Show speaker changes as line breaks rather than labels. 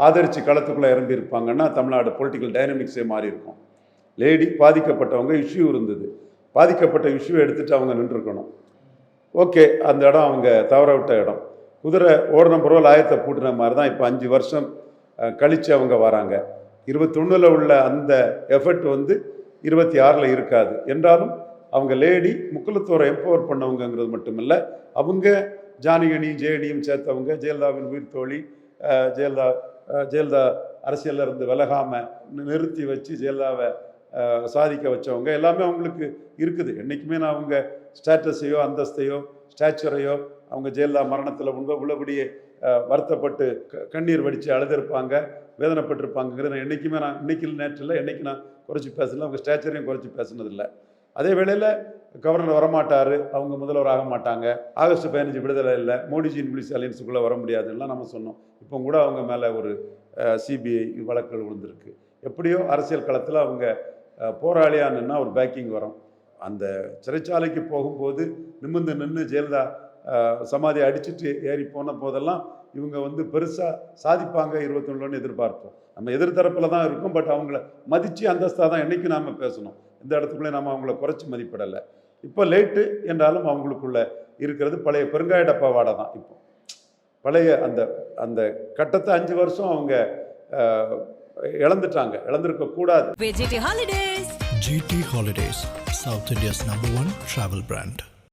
ஆதரித்து களத்துக்குள்ளே இறங்கி இருப்பாங்கன்னா தமிழ்நாடு பொலிட்டிக்கல் டைனமிக்ஸே மாறி இருக்கும். லேடி பாதிக்கப்பட்டவங்க இஷ்யூ இருந்தது, பாதிக்கப்பட்ட இஷ்யூ எடுத்துகிட்டு அவங்க நின்றுருக்கணும். ஓகே, அந்த இடம் அவங்க தவற விட்ட இடம். குதிரை ஓடின பரவல் ஆயத்தை பூட்டின மாதிரி தான் இப்போ 5 வருஷம் கழித்து அவங்க வராங்க. 21 உள்ள அந்த எஃபர்ட் 26 இருக்காது. என்றாலும் அவங்க லேடி முக்குலத்தோரை எம்பவர் பண்ணவங்கிறது மட்டுமில்லை, அவங்க ஜானகியனையும் ஜெயடியும் சேர்த்தவங்க, ஜெயலலிதாவின் உயிர் தோழி, ஜெயலலிதா அரசியலில் இருந்து விலகாமல் நிறுத்தி வச்சு ஜெயலலிதாவை சாதிக்க வச்சவங்க எல்லாமே அவங்களுக்கு இருக்குது. என்றைக்குமே நான் அவங்க ஸ்டேட்டஸையோ அந்தஸ்தையோ ஸ்டாச்சுரையோ அவங்க ஜெயலலிதா மரணத்தில் உள்ளபடியே வருத்தப்பட்டு கண்ணீர் வடித்து அழுதுருப்பாங்க, வேதனைப்பட்டிருப்பாங்கிறது நான் என்றைக்குமே நான் நேற்றில் என்றைக்கு நான் குறைச்சி பேசலை, அவங்க ஸ்டாச்சரையும் குறைச்சி பேசுனதில்லை. அதே வேளையில் கவர்னர் வரமாட்டார், அவங்க முதல்வர் ஆக மாட்டாங்க, ஆகஸ்ட் 15 விடுதலை இல்லை, மோடிஜி இங்கிலீஷ் அலையன்ஸுக்குள்ளே வர முடியாதுலாம் நம்ம சொன்னோம். இப்போ கூட அவங்க மேலே ஒரு சிபிஐ வழக்குகள் விழுந்திருக்கு. எப்படியோ அரசியல் களத்தில் அவங்க போராளியாக நின்னா ஒரு பேக்கிங் வரும். அந்த சிறைச்சாலைக்கு போகும்போது நிமிர்ந்து நின்று ஜெயலலிதா சமாதியை அடிச்சுட்டு ஏறி போன போதெல்லாம் இவங்க பெருசாக சாதிப்பாங்க 21 எதிர்பார்ப்போம். நம்ம எதிர்த்தரப்பில் தான் இருக்கும், பட் அவங்கள மதித்து அந்தஸ்தாக தான் என்றைக்கும் நாம் பேசணும். இந்த இடத்துக்குள்ளே நம்ம அவங்கள குறைச்சி மதிப்பிடலை. இப்போ லேட்டு என்றாலும் அவங்களுக்குள்ள இருக்கிறது பழைய பெருங்காய டப்பாவாடை தான். இப்போ பழைய அந்த அந்த கட்டத்தை 5 வருஷம் அவங்க இழந்திருக்க கூடாது.
GT Holidays, South India's #1 travel brand.